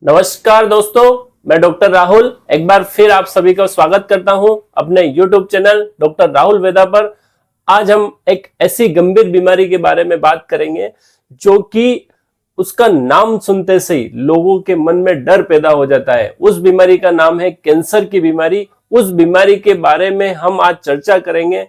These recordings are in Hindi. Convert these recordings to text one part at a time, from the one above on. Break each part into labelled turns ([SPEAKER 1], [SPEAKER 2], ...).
[SPEAKER 1] नमस्कार दोस्तों, मैं डॉक्टर राहुल एक बार फिर आप सभी का स्वागत करता हूं अपने YouTube चैनल डॉक्टर राहुल वेदा पर। आज हम एक ऐसी गंभीर बीमारी के बारे में बात करेंगे जो कि उसका नाम सुनते से ही लोगों के मन में डर पैदा हो जाता है। उस बीमारी का नाम है कैंसर की बीमारी। उस बीमारी के बारे में हम आज चर्चा करेंगे।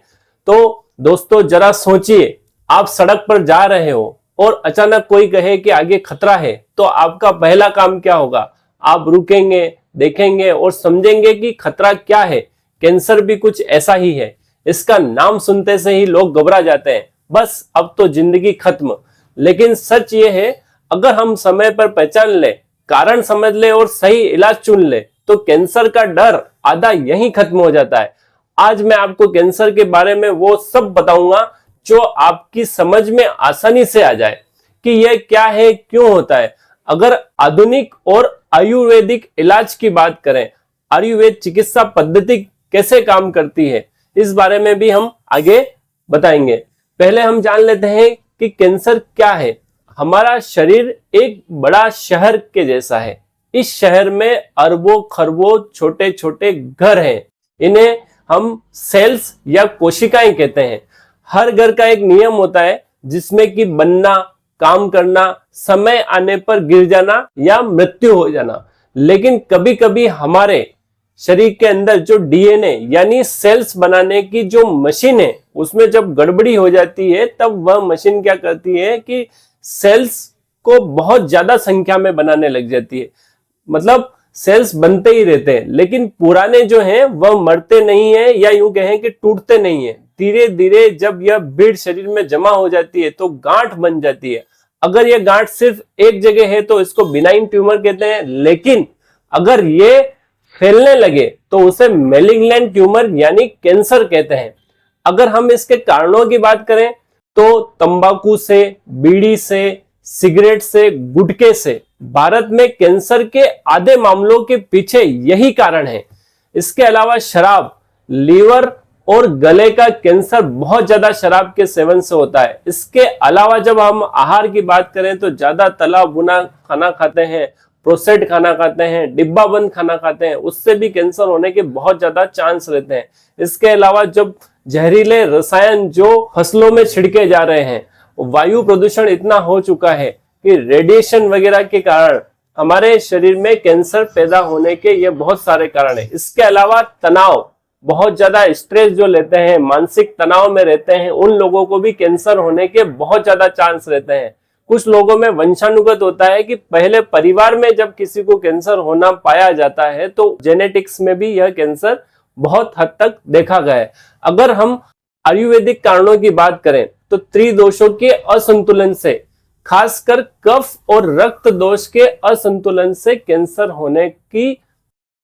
[SPEAKER 1] तो दोस्तों जरा सोचिए, आप सड़क पर जा रहे हो और अचानक कोई कहे कि आगे खतरा है, तो आपका पहला काम क्या होगा? आप रुकेंगे, देखेंगे और समझेंगे कि खतरा क्या है। कैंसर भी कुछ ऐसा ही है। इसका नाम सुनते से ही लोग घबरा जाते हैं, बस अब तो जिंदगी खत्म। लेकिन सच ये है, अगर हम समय पर पहचान ले, कारण समझ ले और सही इलाज चुन ले, तो कैंसर का डर आधा यहीं खत्म हो जाता है। आज मैं आपको कैंसर के बारे में वो सब बताऊंगा जो आपकी समझ में आसानी से आ जाए कि यह क्या है, क्यों होता है। अगर आधुनिक और आयुर्वेदिक इलाज की बात करें, आयुर्वेद चिकित्सा पद्धति कैसे काम करती है, इस बारे में भी हम आगे बताएंगे। पहले हम जान लेते हैं कि कैंसर क्या है। हमारा शरीर एक बड़ा शहर के जैसा है। इस शहर में अरबों खरबों छोटे छोटे घर हैं। इन्हें हम सेल्स या कोशिकाएं कहते हैं। हर घर का एक नियम होता है जिसमें कि बनना, काम करना, समय आने पर गिर जाना या मृत्यु हो जाना। लेकिन कभी कभी हमारे शरीर के अंदर जो डीएनए यानी सेल्स बनाने की जो मशीन है, उसमें जब गड़बड़ी हो जाती है, तब वह मशीन क्या करती है कि सेल्स को बहुत ज्यादा संख्या में बनाने लग जाती है। मतलब सेल्स बनते ही रहते हैं, लेकिन पुराने जो हैं वह मरते नहीं है, या यूं कहें कि टूटते नहीं है। धीरे धीरे जब यह भीड़ शरीर में जमा हो जाती है तो गांठ बन जाती है। अगर यह गांठ सिर्फ एक जगह है तो इसको बिनाइन ट्यूमर कहते हैं, लेकिन अगर ये फैलने लगे तो उसे मैलिग्नेंट ट्यूमर यानी कैंसर कहते हैं। अगर हम इसके कारणों की बात करें तो तंबाकू से, बीड़ी से, सिगरेट से, गुटखे से भारत में कैंसर के आधे मामलों के पीछे यही कारण है। इसके अलावा शराब, लीवर और गले का कैंसर बहुत ज्यादा शराब के सेवन से होता है। इसके अलावा जब हम आहार की बात करें तो ज्यादा तला भुना खाना खाते हैं, प्रोसेस्ड खाना खाते हैं, डिब्बा बंद खाना खाते हैं, उससे भी कैंसर होने के बहुत ज्यादा चांस रहते हैं। इसके अलावा जब जहरीले रसायन जो फसलों में छिड़के जा रहे हैं, वायु प्रदूषण इतना हो चुका है कि रेडिएशन वगैरह के कारण हमारे शरीर में कैंसर पैदा होने के ये बहुत सारे कारण है। इसके अलावा तनाव, बहुत ज्यादा स्ट्रेस जो लेते हैं, मानसिक तनाव में रहते हैं, उन लोगों को भी कैंसर होने के बहुत ज्यादा चांस रहते हैं। कुछ लोगों में वंशानुगत होता है कि पहले परिवार में जब किसी को कैंसर होना पाया जाता है तो जेनेटिक्स में भी यह कैंसर बहुत हद तक देखा गया है। अगर हम आयुर्वेदिक कारणों की बात करें तो त्रिदोषों के असंतुलन से, खासकर कफ और रक्त दोष के असंतुलन से कैंसर होने की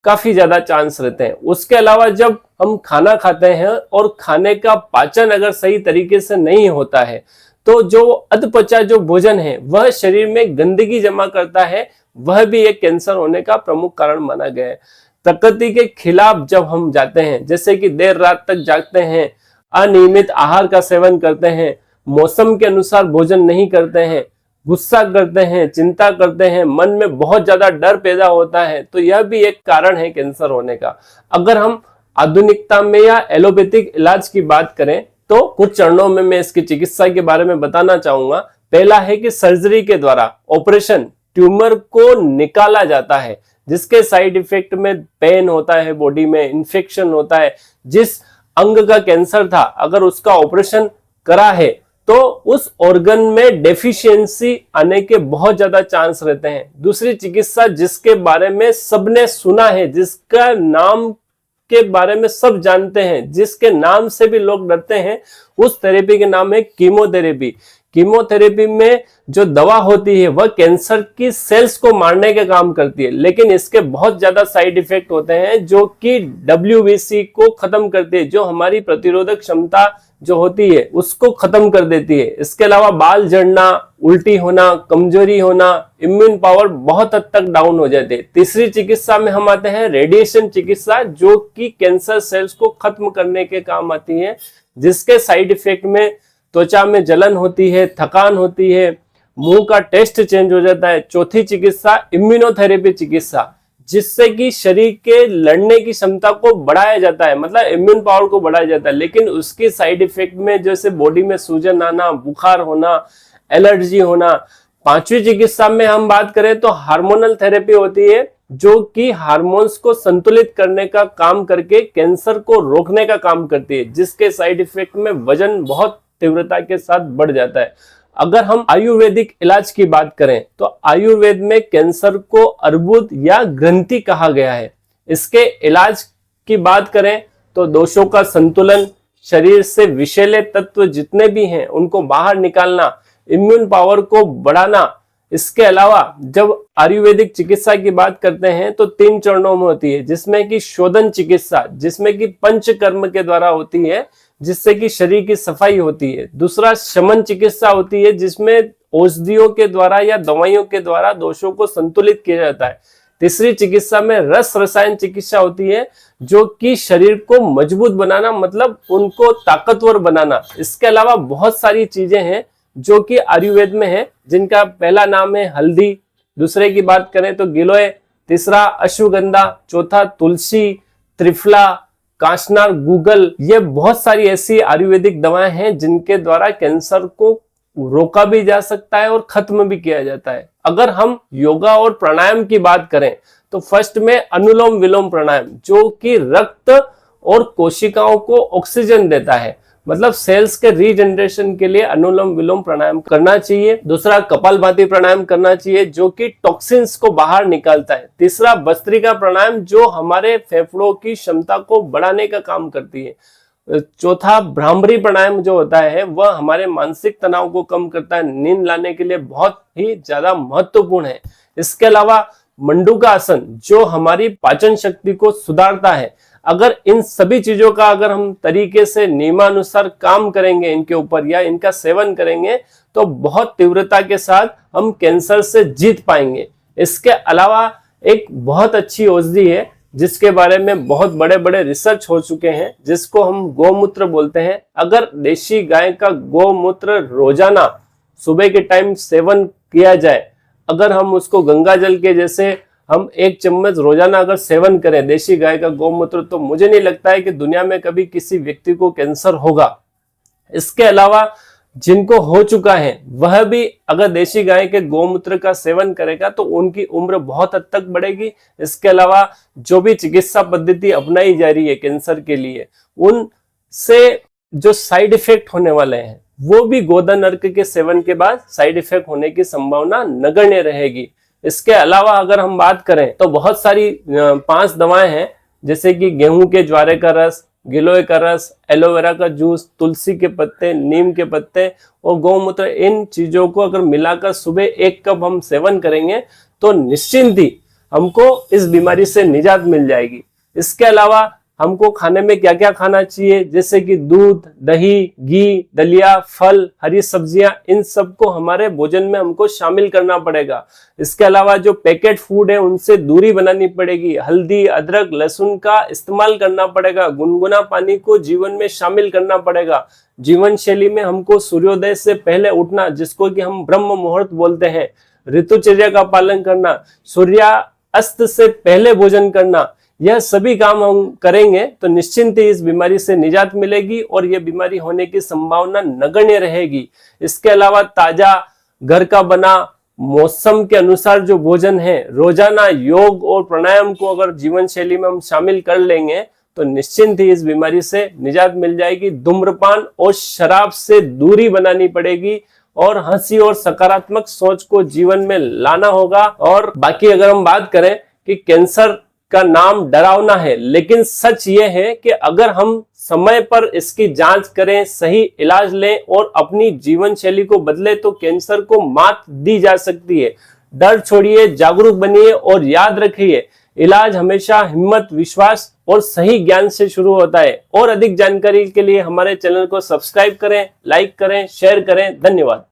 [SPEAKER 1] काफी ज्यादा चांस रहते हैं। उसके अलावा जब हम खाना खाते हैं और खाने का पाचन अगर सही तरीके से नहीं होता है तो जो अधपचा जो भोजन है वह शरीर में गंदगी जमा करता है, वह भी एक कैंसर होने का प्रमुख कारण माना गया है। प्रकृति के खिलाफ जब हम जाते हैं, जैसे कि देर रात तक जागते हैं, अनियमित आहार का सेवन करते हैं, मौसम के अनुसार भोजन नहीं करते हैं, गुस्सा करते हैं, चिंता करते हैं, मन में बहुत ज्यादा डर पैदा होता है, तो यह भी एक कारण है कैंसर होने का। अगर हम आधुनिकता में या एलोपैथिक इलाज की बात करें तो कुछ चरणों में मैं इसकी चिकित्सा के बारे में बताना चाहूंगा। पहला है कि सर्जरी के द्वारा ऑपरेशन ट्यूमर को निकाला जाता है, जिसके साइड इफेक्ट में पेन होता है, बॉडी में इन्फेक्शन होता है। जिस अंग का कैंसर था, अगर उसका ऑपरेशन करा है तो उस ऑर्गन में डेफिशिएंसी आने के बहुत ज्यादा चांस रहते हैं। दूसरी चिकित्सा जिसके बारे में सबने सुना है, जिसका नाम के बारे में सब जानते हैं, जिसके नाम से भी लोग डरते हैं, उस थेरेपी के नाम है कीमोथेरेपी। कीमोथेरेपी में जो दवा होती है वह कैंसर की सेल्स को मारने का काम करती है, लेकिन इसके बहुत ज्यादा साइड इफेक्ट होते हैं जो कि WBC को खत्म करती है, जो हमारी प्रतिरोधक क्षमता जो होती है उसको खत्म कर देती है। इसके अलावा बाल झड़ना, उल्टी होना, कमजोरी होना, इम्यून पावर बहुत हद तक डाउन हो जाती है। तीसरी चिकित्सा में हम आते हैं रेडिएशन चिकित्सा, जो कि कैंसर सेल्स को खत्म करने के काम आती है, जिसके साइड इफेक्ट में त्वचा में जलन होती है, थकान होती है, मुंह का टेस्ट चेंज हो जाता है। चौथी चिकित्सा इम्यूनोथेरेपी चिकित्सा, जिससे कि शरीर के लड़ने की क्षमता को बढ़ाया जाता है, मतलब इम्यून पावर को बढ़ाया जाता है। लेकिन उसके साइड इफेक्ट में जैसे बॉडी में सूजन आना, बुखार होना, एलर्जी होना। पांचवी चिकित्सा में हम बात करें तो हार्मोनल थेरेपी होती है, जो कि हार्मोन्स को संतुलित करने का काम करके कैंसर को रोकने का काम करती है, जिसके साइड इफेक्ट में वजन बहुत तीव्रता के साथ बढ़ जाता है। अगर हम आयुर्वेदिक इलाज की बात करें तो आयुर्वेद में कैंसर को अर्बुद या ग्रंथि कहा गया है। इसके इलाज की बात करें तो दोषों का संतुलन, शरीर से विषैले तत्व जितने भी हैं उनको बाहर निकालना, इम्यून पावर को बढ़ाना। इसके अलावा जब आयुर्वेदिक चिकित्सा की बात करते हैं तो 3 चरणों में होती है, जिसमें कि शोधन चिकित्सा, जिसमें कि पंचकर्म के द्वारा होती है, जिससे कि शरीर की सफाई होती है। दूसरा शमन चिकित्सा होती है, जिसमें औषधियों के द्वारा या दवाइयों के द्वारा दोषों को संतुलित किया जाता है। तीसरी चिकित्सा में रस रसायन चिकित्सा होती है, जो कि शरीर को मजबूत बनाना, मतलब उनको ताकतवर बनाना। इसके अलावा बहुत सारी चीजें हैं जो कि आयुर्वेद में है, जिनका पहला नाम है हल्दी, दूसरे की बात करें तो गिलोय, तीसरा अश्वगंधा, चौथा तुलसी, त्रिफला, कांचनार, गूगल। ये बहुत सारी ऐसी आयुर्वेदिक दवाएं हैं जिनके द्वारा कैंसर को रोका भी जा सकता है और खत्म भी किया जाता है। अगर हम योगा और प्राणायाम की बात करें तो फर्स्ट में अनुलोम विलोम प्राणायाम, जो कि रक्त और कोशिकाओं को ऑक्सीजन देता है, मतलब सेल्स के रीजनरेशन के लिए अनुलोम विलोम प्राणायाम करना चाहिए। दूसरा कपालभाति प्राणायाम करना चाहिए, जो कि टॉक्सिन्स को बाहर निकालता है। तीसरा भस्त्रिका प्राणायाम, जो हमारे फेफड़ों की क्षमता को बढ़ाने का काम करती है। चौथा भ्रामरी प्राणायाम जो होता है वह हमारे मानसिक तनाव को कम करता है, नींद लाने के लिए बहुत ही ज्यादा महत्वपूर्ण है। इसके अलावा मंडूका आसन, जो हमारी पाचन शक्ति को सुधारता है। अगर इन सभी चीजों का अगर हम तरीके से नियमानुसार काम करेंगे इनके ऊपर या इनका सेवन करेंगे तो बहुत तीव्रता के साथ हम कैंसर से जीत पाएंगे। इसके अलावा एक बहुत अच्छी औषधि है जिसके बारे में बहुत बड़े बड़े रिसर्च हो चुके हैं, जिसको हम गौमूत्र बोलते हैं। अगर देशी गाय का गौमूत्र रोजाना सुबह के टाइम सेवन किया जाए, अगर हम उसको गंगा जल के जैसे हम 1 चम्मच रोजाना अगर सेवन करें देशी गाय का गौमूत्र, तो मुझे नहीं लगता है कि दुनिया में कभी किसी व्यक्ति को कैंसर होगा। इसके अलावा जिनको हो चुका है वह भी अगर देशी गाय के गौमूत्र का सेवन करेगा तो उनकी उम्र बहुत हद तक बढ़ेगी। इसके अलावा जो भी चिकित्सा पद्धति अपनाई जा रही है कैंसर के लिए, उनसे जो साइड इफेक्ट होने वाले हैं वो भी गोधन अर्क के सेवन के बाद साइड इफेक्ट होने की संभावना नगण्य रहेगी। इसके अलावा अगर हम बात करें तो बहुत सारी 5 दवाएं हैं, जैसे कि गेहूं के ज्वारे का रस, गिलोय का रस, एलोवेरा का जूस, तुलसी के पत्ते, नीम के पत्ते और गौमूत्र। इन चीजों को अगर मिलाकर सुबह 1 कप हम सेवन करेंगे तो निश्चिंत ही हमको इस बीमारी से निजात मिल जाएगी। इसके अलावा हमको खाने में क्या क्या खाना चाहिए, जैसे कि दूध, दही, घी, दलिया, फल, हरी सब्जियां, इन सबको हमारे भोजन में हमको शामिल करना पड़ेगा। इसके अलावा जो पैकेट फूड है उनसे दूरी बनानी पड़ेगी। हल्दी, अदरक, लहसुन का इस्तेमाल करना पड़ेगा। गुनगुना पानी को जीवन में शामिल करना पड़ेगा। जीवन शैली में हमको सूर्योदय से पहले उठना, जिसको कि हम ब्रह्म मुहूर्त बोलते हैं, ऋतुचर्या का पालन करना, सूर्यास्त से पहले भोजन करना, यह सभी काम हम करेंगे तो निश्चिंत ही इस बीमारी से निजात मिलेगी और यह बीमारी होने की संभावना नगण्य रहेगी। इसके अलावा ताजा घर का बना मौसम के अनुसार जो भोजन है, रोजाना योग और प्राणायाम को अगर जीवन शैली में हम शामिल कर लेंगे तो निश्चिंत ही इस बीमारी से निजात मिल जाएगी। धूम्रपान और शराब से दूरी बनानी पड़ेगी और हंसी और सकारात्मक सोच को जीवन में लाना होगा। और बाकी अगर हम बात करें कि कैंसर का नाम डरावना है, लेकिन सच ये है कि अगर हम समय पर इसकी जांच करें, सही इलाज लें और अपनी जीवन शैली को बदले तो कैंसर को मात दी जा सकती है। डर छोड़िए, जागरूक बनिए और याद रखिए, इलाज हमेशा हिम्मत, विश्वास और सही ज्ञान से शुरू होता है। और अधिक जानकारी के लिए हमारे चैनल को सब्सक्राइब करें, लाइक करें, शेयर करें। धन्यवाद।